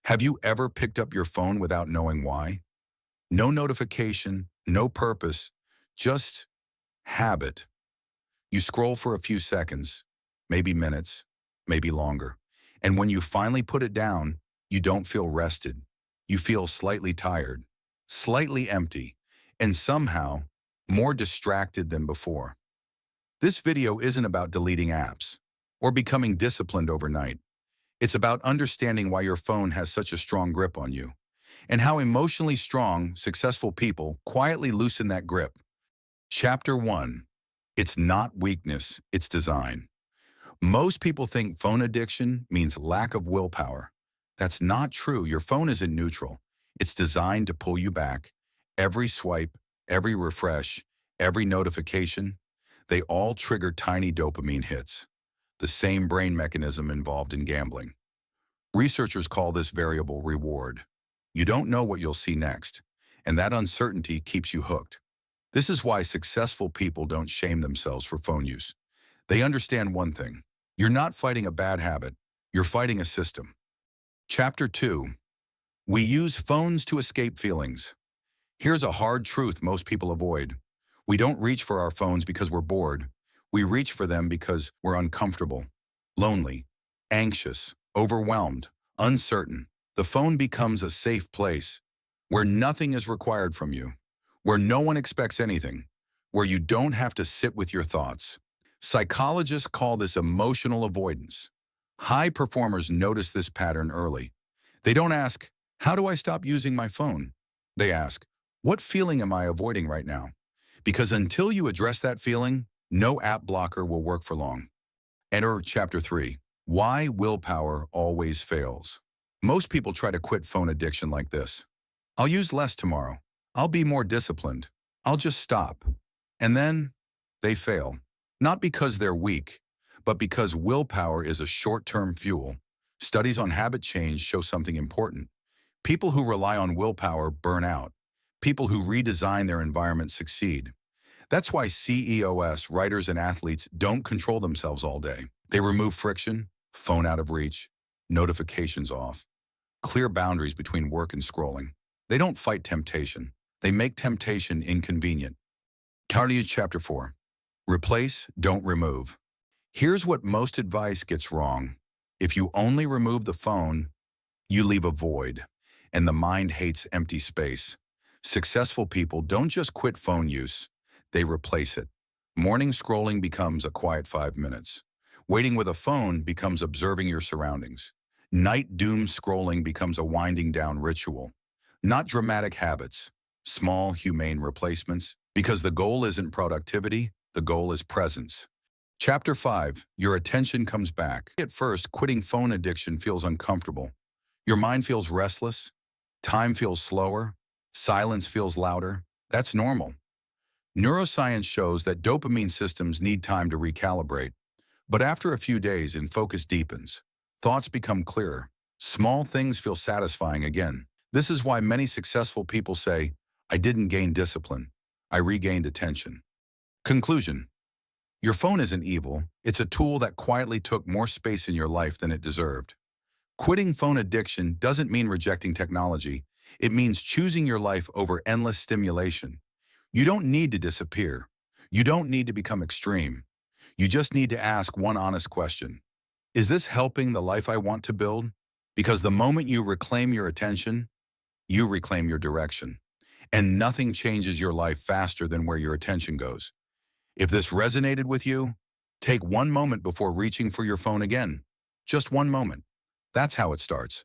Have you ever picked up your phone without knowing why? No notification, no purpose, just habit. You scroll for a few seconds, maybe minutes, maybe longer. And when you finally put it down, you don't feel rested. You feel slightly tired, slightly empty, and somehow more distracted than before. This video isn't about deleting apps or becoming disciplined overnight. It's about understanding why your phone has such a strong grip on you and how emotionally strong, successful people quietly loosen that grip. Chapter 1. It's not weakness, it's design. Most people think phone addiction means lack of willpower. That's not true. Your phone isn't neutral. It's designed to pull you back. Every swipe, every refresh, every notification, they all trigger tiny dopamine hits, the same brain mechanism involved in gambling. Researchers call this variable reward. You don't know what you'll see next, and that uncertainty keeps you hooked. This is why successful people don't shame themselves for phone use. They understand one thing. You're not fighting a bad habit. You're fighting a system. Chapter 2. We use phones to escape feelings. Here's a hard truth most people avoid. We don't reach for our phones because we're bored. We reach for them because we're uncomfortable, lonely, anxious, overwhelmed, uncertain. The phone becomes a safe place where nothing is required from you, where no one expects anything, where you don't have to sit with your thoughts. Psychologists call this emotional avoidance. High performers notice this pattern early. They don't ask, "How do I stop using my phone?" They ask, "What feeling am I avoiding right now?" Because until you address that feeling, no app blocker will work for long. Enter Chapter 3. Why willpower always fails. Most people try to quit phone addiction like this. I'll use less tomorrow. I'll be more disciplined. I'll just stop. And then they fail. Not because they're weak, but because willpower is a short-term fuel. Studies on habit change show something important. People who rely on willpower burn out. People who redesign their environment succeed. That's why CEOs, writers, and athletes don't control themselves all day. They remove friction, phone out of reach, notifications off, clear boundaries between work and scrolling. They don't fight temptation. They make temptation inconvenient. Cardio Chapter 4. Replace, don't remove. Here's what most advice gets wrong. If you only remove the phone, you leave a void, and the mind hates empty space. Successful people don't just quit phone use, they replace it. Morning scrolling becomes a quiet 5 minutes. Waiting with a phone becomes observing your surroundings. Night doom scrolling becomes a winding down ritual. Not dramatic habits, small, humane replacements, because the goal isn't productivity, the goal is presence. Chapter 5. Your attention comes back. At first, quitting phone addiction feels uncomfortable. Your mind feels restless, time feels slower, silence feels louder. That's normal. Neuroscience shows that dopamine systems need time to recalibrate. But after a few days and focus deepens, thoughts become clearer. Small things feel satisfying again. This is why many successful people say, "I didn't gain discipline. I regained attention." Conclusion. Your phone isn't evil. It's a tool that quietly took more space in your life than it deserved. Quitting phone addiction doesn't mean rejecting technology. It means choosing your life over endless stimulation. You don't need to disappear. You don't need to become extreme. You just need to ask one honest question. Is this helping the life I want to build? Because the moment you reclaim your attention, you reclaim your direction. And nothing changes your life faster than where your attention goes. If this resonated with you, take one moment before reaching for your phone again. Just one moment. That's how it starts.